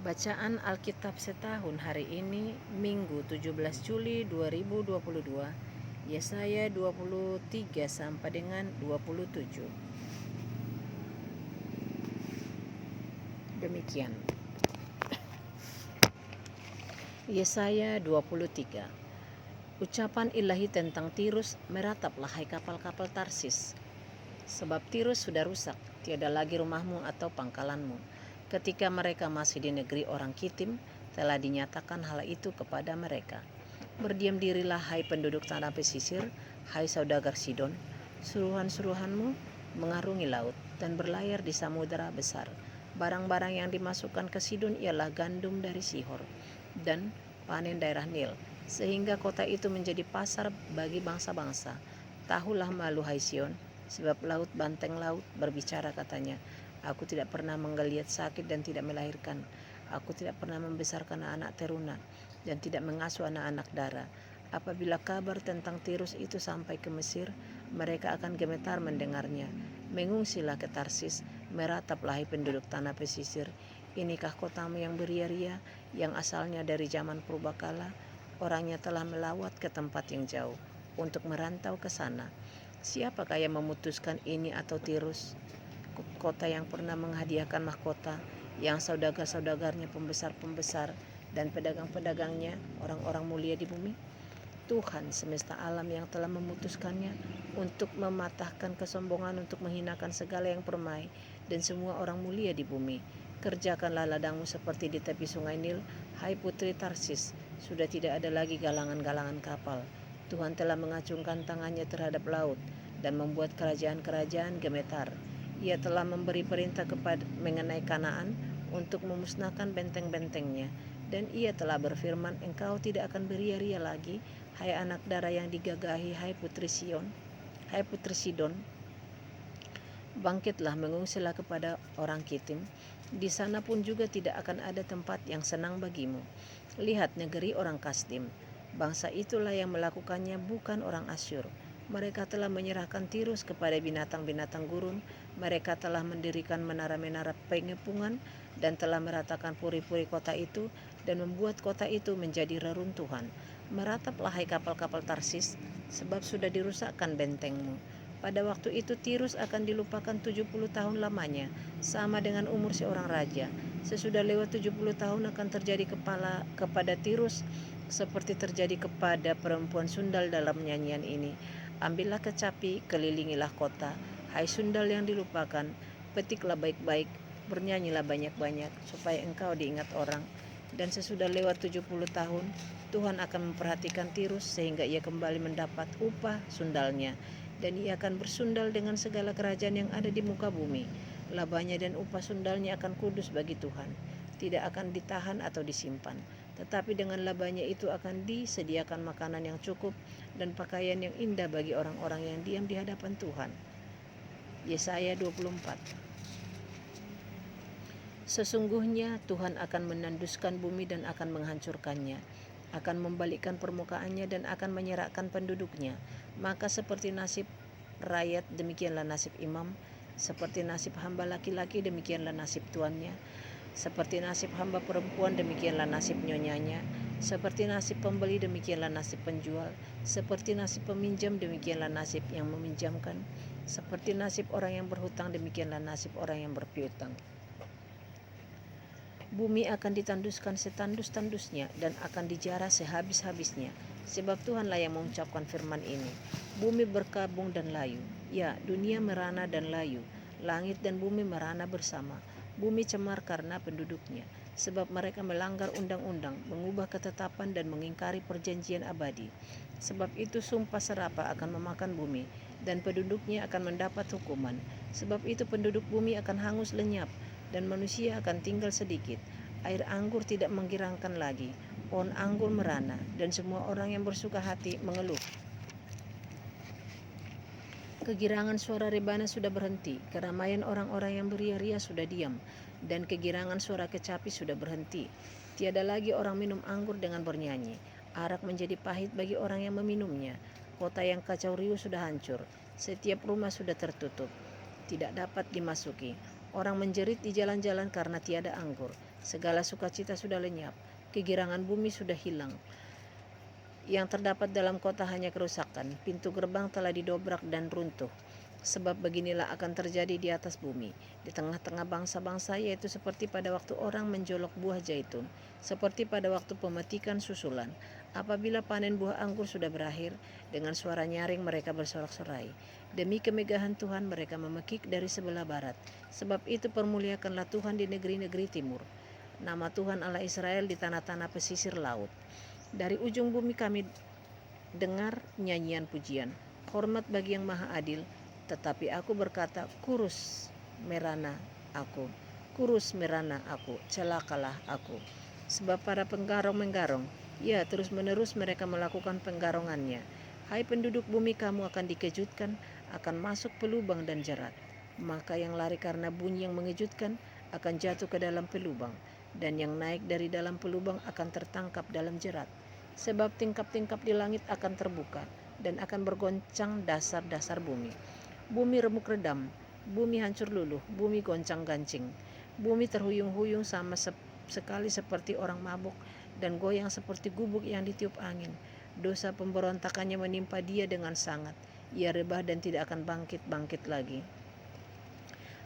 Bacaan Alkitab setahun hari ini Minggu 17 Juli 2022, Yesaya 23 sampai dengan 27. Demikian. Yesaya 23. Ucapan ilahi tentang Tirus, merataplah hai kapal-kapal Tarsis. Sebab Tirus sudah rusak, tiada lagi rumahmu atau pangkalanmu. Ketika mereka masih di negeri orang Kitim, telah dinyatakan hal itu kepada mereka. Berdiam dirilah hai penduduk tanah pesisir, hai saudagar Sidon. Suruhan-suruhanmu mengarungi laut dan berlayar di samudera besar. Barang-barang yang dimasukkan ke Sidon ialah gandum dari Sihor dan panen daerah Nil, sehingga kota itu menjadi pasar bagi bangsa-bangsa. Tahulah malu hai Sion, sebab laut banteng laut berbicara katanya, aku tidak pernah menggeliat sakit dan tidak melahirkan. Aku tidak pernah membesarkan anak teruna dan tidak mengasuh anak-anak dara. Apabila kabar tentang Tirus itu sampai ke Mesir, mereka akan gemetar mendengarnya. Mengungsilah ke Tarsis, merataplah hai penduduk tanah pesisir. Inikah kotamu yang beria-ria, yang asalnya dari zaman purbakala? Orangnya telah melawat ke tempat yang jauh untuk merantau ke sana. Siapakah yang memutuskan ini atau Tirus, kota yang pernah menghadiahkan mahkota, yang saudagar-saudagarnya pembesar-pembesar dan pedagang-pedagangnya orang-orang mulia di bumi? Tuhan semesta alam yang telah memutuskannya untuk mematahkan kesombongan, untuk menghinakan segala yang permai dan semua orang mulia di bumi. Kerjakanlah ladangmu seperti di tepi sungai Nil, hai putri Tarsis. Sudah tidak ada lagi galangan-galangan kapal. Tuhan telah mengacungkan tangannya terhadap laut dan membuat kerajaan-kerajaan gemetar. Ia telah memberi perintah mengenai Kanaan untuk memusnahkan benteng-bentengnya. Dan ia telah berfirman, engkau tidak akan beria-ria lagi, hai anak dara yang digagahi, hai putri Sion, hai putri Sidon. Bangkitlah, mengungsilah kepada orang Kitim. Di sana pun juga tidak akan ada tempat yang senang bagimu. Lihat negeri orang Kasdim, bangsa itulah yang melakukannya, bukan orang Asyur. Mereka telah menyerahkan Tirus kepada binatang-binatang gurun. Mereka telah mendirikan menara-menara pengepungan dan telah meratakan puri-puri kota itu dan membuat kota itu menjadi reruntuhan. Merataplah hai kapal-kapal Tarsis, sebab sudah dirusakkan bentengmu. Pada waktu itu Tirus akan dilupakan 70 tahun lamanya, sama dengan umur seorang raja. Sesudah lewat 70 tahun akan terjadi kepada Tirus seperti terjadi kepada perempuan sundal dalam nyanyian ini. Ambillah kecapi, kelilingilah kota, hai sundal yang dilupakan, petiklah baik-baik, bernyanyilah banyak-banyak, supaya engkau diingat orang. Dan sesudah lewat 70 tahun, Tuhan akan memperhatikan Tirus sehingga ia kembali mendapat upah sundalnya. Dan ia akan bersundal dengan segala kerajaan yang ada di muka bumi. Labanya dan upah sundalnya akan kudus bagi Tuhan, tidak akan ditahan atau disimpan. Tetapi dengan labanya itu akan disediakan makanan yang cukup dan pakaian yang indah bagi orang-orang yang diam di hadapan Tuhan. Yesaya 24. Sesungguhnya Tuhan akan menanduskan bumi dan akan menghancurkannya, akan membalikkan permukaannya dan akan menyerahkan penduduknya. Maka seperti nasib rakyat, demikianlah nasib imam. Seperti nasib hamba laki-laki, demikianlah nasib tuannya. Seperti nasib hamba perempuan, demikianlah nasib nyonyanya. Seperti nasib pembeli, demikianlah nasib penjual. Seperti nasib peminjam, demikianlah nasib yang meminjamkan. Seperti nasib orang yang berhutang, demikianlah nasib orang yang berpiutang. Bumi akan ditanduskan setandus-tandusnya dan akan dijarah sehabis-habisnya. Sebab Tuhanlah yang mengucapkan firman ini. Bumi berkabung dan layu. Ya, dunia merana dan layu. Langit dan bumi merana bersama. Bumi cemar karena penduduknya. Sebab mereka melanggar undang-undang, mengubah ketetapan dan mengingkari perjanjian abadi. Sebab itu sumpah serapah akan memakan bumi, dan penduduknya akan mendapat hukuman. Sebab itu penduduk bumi akan hangus lenyap, dan manusia akan tinggal sedikit. Air anggur tidak menggirangkan lagi, pohon anggur merana, dan semua orang yang bersuka hati mengeluh. Kegirangan suara rebana sudah berhenti, keramaian orang-orang yang beria-ria sudah diam, dan kegirangan suara kecapi sudah berhenti. Tiada lagi orang minum anggur dengan bernyanyi, arak menjadi pahit bagi orang yang meminumnya. Kota yang kacau riuh sudah hancur, setiap rumah sudah tertutup, tidak dapat dimasuki. Orang menjerit di jalan-jalan karena tiada anggur. Segala sukacita sudah lenyap, kegirangan bumi sudah hilang. Yang terdapat dalam kota hanya kerusakan, pintu gerbang telah didobrak dan runtuh. Sebab beginilah akan terjadi di atas bumi, di tengah-tengah bangsa-bangsa, yaitu seperti pada waktu orang menjolok buah zaitun, seperti pada waktu pemetikan susulan. Apabila panen buah anggur sudah berakhir, dengan suara nyaring mereka bersorak-sorai. Demi kemegahan Tuhan mereka memekik dari sebelah barat. Sebab itu permuliakanlah Tuhan di negeri-negeri timur. Nama Tuhan Allah Israel di tanah-tanah pesisir laut. Dari ujung bumi kami dengar nyanyian pujian. Hormat bagi yang maha adil. Tetapi aku berkata, kurus merana aku, kurus merana aku, celakalah aku. Sebab para penggarong menggarong, ya terus menerus mereka melakukan penggarongannya. Hai penduduk bumi, kamu akan dikejutkan, akan masuk pelubang dan jerat. Maka yang lari karena bunyi yang mengejutkan akan jatuh ke dalam pelubang, dan yang naik dari dalam pelubang akan tertangkap dalam jerat. Sebab tingkap-tingkap di langit akan terbuka, dan akan bergoncang dasar-dasar bumi. Bumi remuk redam, bumi hancur luluh, bumi goncang-gancing. Bumi terhuyung-huyung sama sekali seperti orang mabuk, dan goyang seperti gubuk yang ditiup angin. Dosa pemberontakannya menimpa dia dengan sangat. Ia rebah dan tidak akan bangkit-bangkit lagi.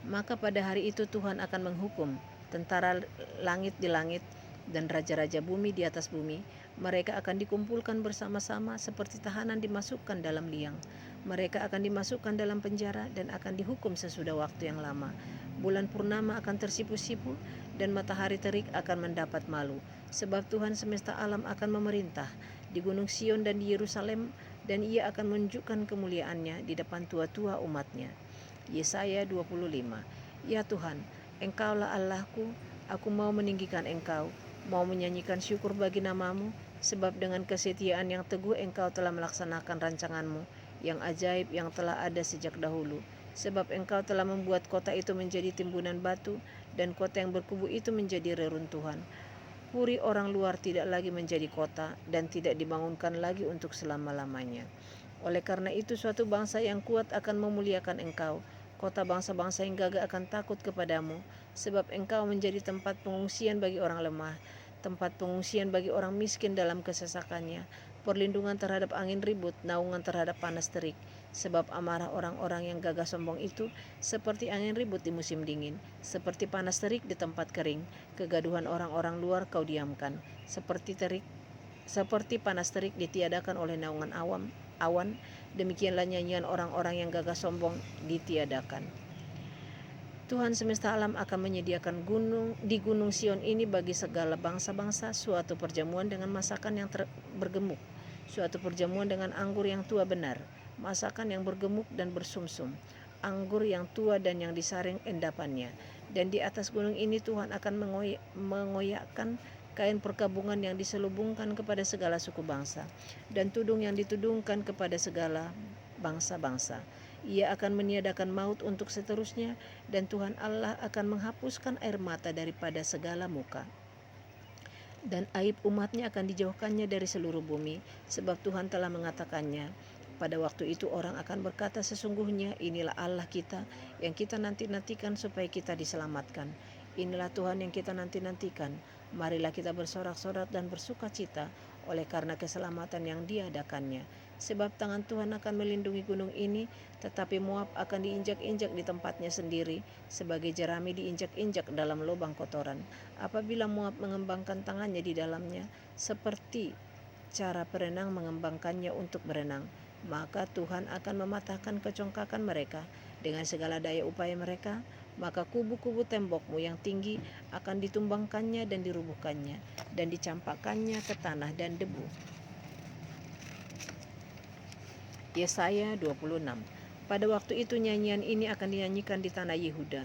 Maka pada hari itu Tuhan akan menghukum tentara langit di langit dan raja-raja bumi di atas bumi. Mereka akan dikumpulkan bersama-sama seperti tahanan dimasukkan dalam liang. Mereka akan dimasukkan dalam penjara dan akan dihukum sesudah waktu yang lama. Bulan purnama akan tersipu-sipu dan matahari terik akan mendapat malu. Sebab Tuhan semesta alam akan memerintah di Gunung Sion dan di Yerusalem, dan ia akan menunjukkan kemuliaannya di depan tua-tua umatnya. Yesaya 25. Ya Tuhan, Engkaulah Allahku, aku mau meninggikan Engkau, mau menyanyikan syukur bagi namamu, sebab dengan kesetiaan yang teguh Engkau telah melaksanakan rancanganmu yang ajaib yang telah ada sejak dahulu. Sebab Engkau telah membuat kota itu menjadi timbunan batu, dan kota yang berkubu itu menjadi reruntuhan. Puri orang luar tidak lagi menjadi kota, dan tidak dibangunkan lagi untuk selama-lamanya. Oleh karena itu suatu bangsa yang kuat akan memuliakan Engkau. Kota bangsa-bangsa yang gagah akan takut kepadamu, sebab Engkau menjadi tempat pengungsian bagi orang lemah, tempat pengungsian bagi orang miskin dalam kesesakannya, perlindungan terhadap angin ribut, naungan terhadap panas terik. Sebab amarah orang-orang yang gagah sombong itu seperti angin ribut di musim dingin, seperti panas terik di tempat kering. Kegaduhan orang-orang luar kau diamkan, seperti panas terik ditiadakan oleh naungan awan, demikianlah nyanyian orang-orang yang gagah sombong ditiadakan. Tuhan semesta alam akan menyediakan di gunung Sion ini bagi segala bangsa-bangsa suatu perjamuan dengan masakan yang bergemuk, suatu perjamuan dengan anggur yang tua benar, masakan yang bergemuk dan bersumsum, anggur yang tua dan yang disaring endapannya. Dan di atas gunung ini Tuhan akan mengoyakkan kain perkabungan yang diselubungkan kepada segala suku bangsa, dan tudung yang ditudungkan kepada segala bangsa-bangsa. Ia akan meniadakan maut untuk seterusnya, dan Tuhan Allah akan menghapuskan air mata daripada segala muka. Dan aib umatnya akan dijauhkannya dari seluruh bumi, sebab Tuhan telah mengatakannya. Pada waktu itu orang akan berkata, sesungguhnya inilah Allah kita yang kita nanti-nantikan supaya kita diselamatkan. Inilah Tuhan yang kita nanti-nantikan. Marilah kita bersorak-sorak dan bersuka cita oleh karena keselamatan yang diadakannya. Sebab tangan Tuhan akan melindungi gunung ini, tetapi Moab akan diinjak-injak di tempatnya sendiri, sebagai jerami diinjak-injak dalam lubang kotoran. Apabila Moab mengembangkan tangannya di dalamnya, seperti cara perenang mengembangkannya untuk berenang, maka Tuhan akan mematahkan kecongkakan mereka dengan segala daya upaya mereka. Maka kubu-kubu tembokmu yang tinggi akan ditumbangkannya dan dirubuhkannya, dan dicampakkannya ke tanah dan debu. Yesaya 26. Pada waktu itu nyanyian ini akan dinyanyikan di tanah Yehuda.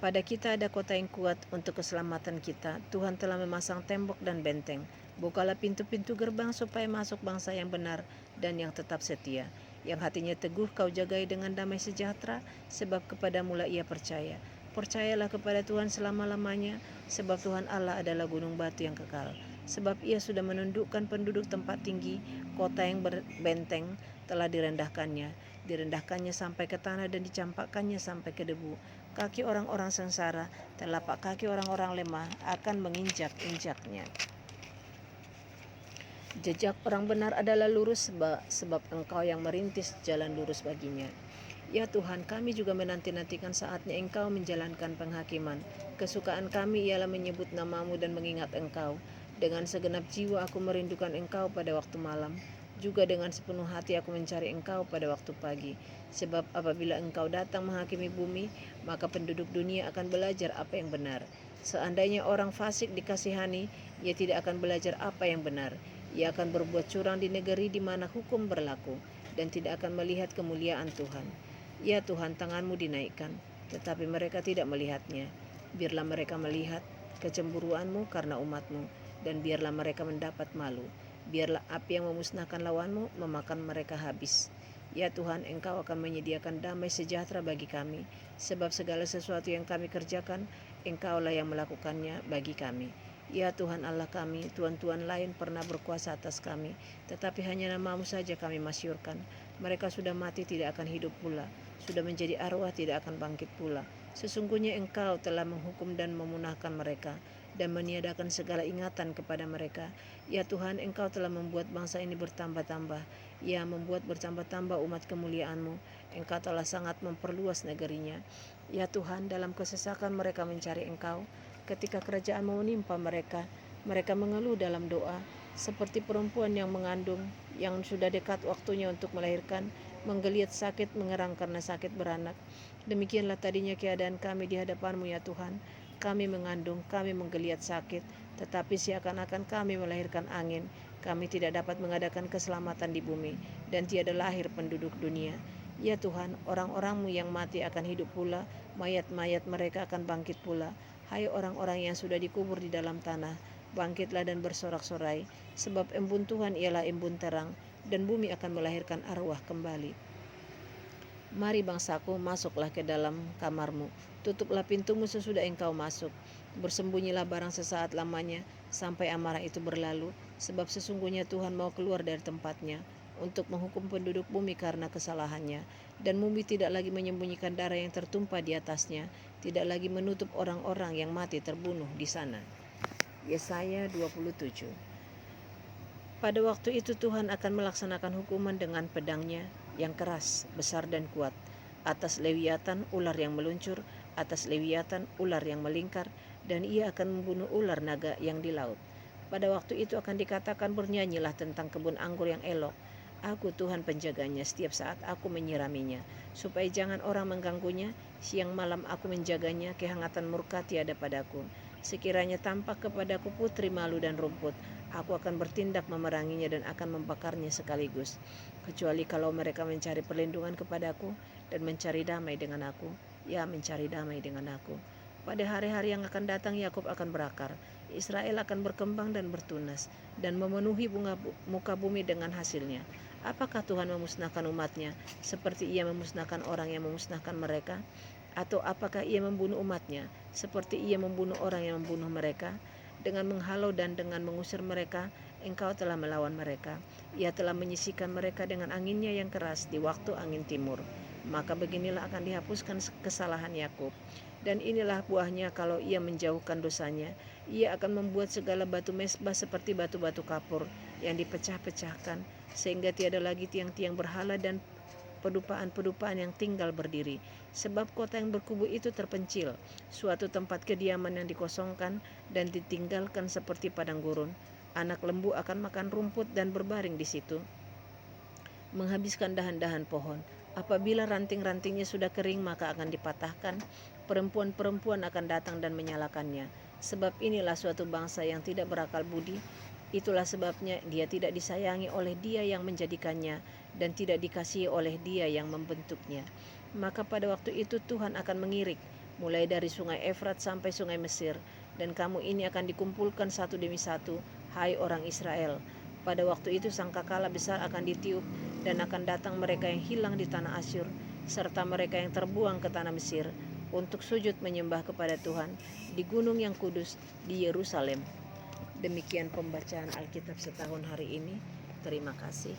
Pada kita ada kota yang kuat untuk keselamatan kita. Tuhan telah memasang tembok dan benteng. Bukalah pintu-pintu gerbang supaya masuk bangsa yang benar dan yang tetap setia. Yang hatinya teguh kau jagai dengan damai sejahtera, sebab kepadamulah ia percaya. Percayalah kepada Tuhan selama-lamanya, sebab Tuhan Allah adalah gunung batu yang kekal. Sebab ia sudah menundukkan penduduk tempat tinggi, kota yang berbenteng telah direndahkannya sampai ke tanah dan dicampakkannya sampai ke debu. kaki orang-orang sengsara, telapak kaki orang-orang lemah akan menginjak-injaknya. Jejak orang benar adalah lurus sebab Engkau yang merintis jalan lurus baginya. Ya Tuhan, kami juga menanti-nantikan saatnya Engkau menjalankan penghakiman. Kesukaan kami ialah menyebut nama-Mu dan mengingat Engkau. Dengan segenap jiwa aku merindukan Engkau pada waktu malam. Juga dengan sepenuh hati aku mencari Engkau pada waktu pagi. Sebab apabila Engkau datang menghakimi bumi, maka penduduk dunia akan belajar apa yang benar. Seandainya orang fasik dikasihani, ia tidak akan belajar apa yang benar. Ia akan berbuat curang di negeri di mana hukum berlaku dan tidak akan melihat kemuliaan Tuhan. Ya Tuhan, tangan-Mu dinaikkan, tetapi mereka tidak melihatnya. Biarlah mereka melihat kecemburuan-Mu karena umat-Mu, dan biarlah mereka mendapat malu. Biarlah api yang memusnahkan lawan-Mu memakan mereka habis. Ya Tuhan, Engkau akan menyediakan damai sejahtera bagi kami, sebab segala sesuatu yang kami kerjakan, Engkaulah yang melakukannya bagi kami. Ya Tuhan Allah kami, tuan-tuan lain pernah berkuasa atas kami, tetapi hanya nama-Mu saja kami masyurkan. Mereka sudah mati, tidak akan hidup pula. Sudah menjadi arwah, tidak akan bangkit pula. Sesungguhnya Engkau telah menghukum dan memunahkan mereka, dan meniadakan segala ingatan kepada mereka. Ya Tuhan, Engkau telah membuat bangsa ini bertambah-tambah. Ya, membuat bertambah-tambah umat kemuliaan-Mu. Engkau telah sangat memperluas negerinya. Ya Tuhan, dalam kesesakan mereka mencari Engkau. Ketika kerajaan-Mu menimpa mereka, mereka mengeluh dalam doa, seperti perempuan yang mengandung, yang sudah dekat waktunya untuk melahirkan, menggeliat sakit, mengerang karena sakit beranak. Demikianlah tadinya keadaan kami di hadapan-Mu ya Tuhan. Kami mengandung, kami menggeliat sakit, tetapi seakan-akan kami melahirkan angin. Kami tidak dapat mengadakan keselamatan di bumi, dan tiada lahir penduduk dunia. Ya Tuhan, orang-orang-Mu yang mati akan hidup pula, mayat-mayat mereka akan bangkit pula. Hai orang-orang yang sudah dikubur di dalam tanah, bangkitlah dan bersorak-sorai, sebab embun Tuhan ialah embun terang, dan bumi akan melahirkan arwah kembali. Mari bangsaku, masuklah ke dalam kamar-Mu, tutuplah pintu-Mu sesudah Engkau masuk. Bersembunyilah barang sesaat lamanya, sampai amarah itu berlalu, sebab sesungguhnya Tuhan mau keluar dari tempatnya, untuk menghukum penduduk bumi karena kesalahannya, dan bumi tidak lagi menyembunyikan darah yang tertumpah di atasnya, tidak lagi menutup orang-orang yang mati terbunuh di sana. Yesaya 27. Pada waktu itu Tuhan akan melaksanakan hukuman dengan pedangnya yang keras, besar dan kuat, atas Lewiatan ular yang meluncur, atas Lewiatan ular yang melingkar, dan ia akan membunuh ular naga yang di laut. Pada waktu itu akan dikatakan, bernyanyilah tentang kebun anggur yang elok. Aku Tuhan penjaganya, setiap saat aku menyiraminya, supaya jangan orang mengganggunya. Siang malam aku menjaganya, kehangatan murka tiada padaku. Sekiranya tampak kepadaku putri malu dan rumput, aku akan bertindak memeranginya dan akan membakarnya sekaligus. Kecuali kalau mereka mencari perlindungan kepadaku dan mencari damai dengan aku, ya mencari damai dengan aku. Pada hari-hari yang akan datang Yakub akan berakar, Israel akan berkembang dan bertunas, dan memenuhi muka bumi dengan hasilnya. Apakah Tuhan memusnahkan umatnya seperti ia memusnahkan orang yang memusnahkan mereka? Atau apakah ia membunuh umatnya seperti ia membunuh orang yang membunuh mereka? Dengan menghalau dan dengan mengusir mereka, Engkau telah melawan mereka. Ia telah menyisihkan mereka dengan anginnya yang keras di waktu angin timur. Maka beginilah akan dihapuskan kesalahan Yakub. Dan inilah buahnya kalau ia menjauhkan dosanya. Ia akan membuat segala batu mesbah seperti batu-batu kapur yang dipecah-pecahkan, sehingga tiada lagi tiang-tiang berhala dan pedupaan-pedupaan yang tinggal berdiri. Sebab kota yang berkubu itu terpencil, suatu tempat kediaman yang dikosongkan dan ditinggalkan seperti padang gurun. Anak lembu akan makan rumput dan berbaring di situ, menghabiskan dahan-dahan pohon. Apabila ranting-rantingnya sudah kering, maka akan dipatahkan. Perempuan-perempuan akan datang dan menyalakannya. Sebab inilah suatu bangsa yang tidak berakal budi. Itulah sebabnya dia tidak disayangi oleh Dia yang menjadikannya, dan tidak dikasihi oleh Dia yang membentuknya. Maka pada waktu itu Tuhan akan mengirik, mulai dari sungai Efrat sampai sungai Mesir, dan kamu ini akan dikumpulkan satu demi satu, hai orang Israel. Pada waktu itu sangkakala besar akan ditiup, dan akan datang mereka yang hilang di tanah Asyur, serta mereka yang terbuang ke tanah Mesir, untuk sujud menyembah kepada Tuhan di gunung yang kudus di Yerusalem. Demikian pembacaan Alkitab setahun hari ini. Terima kasih.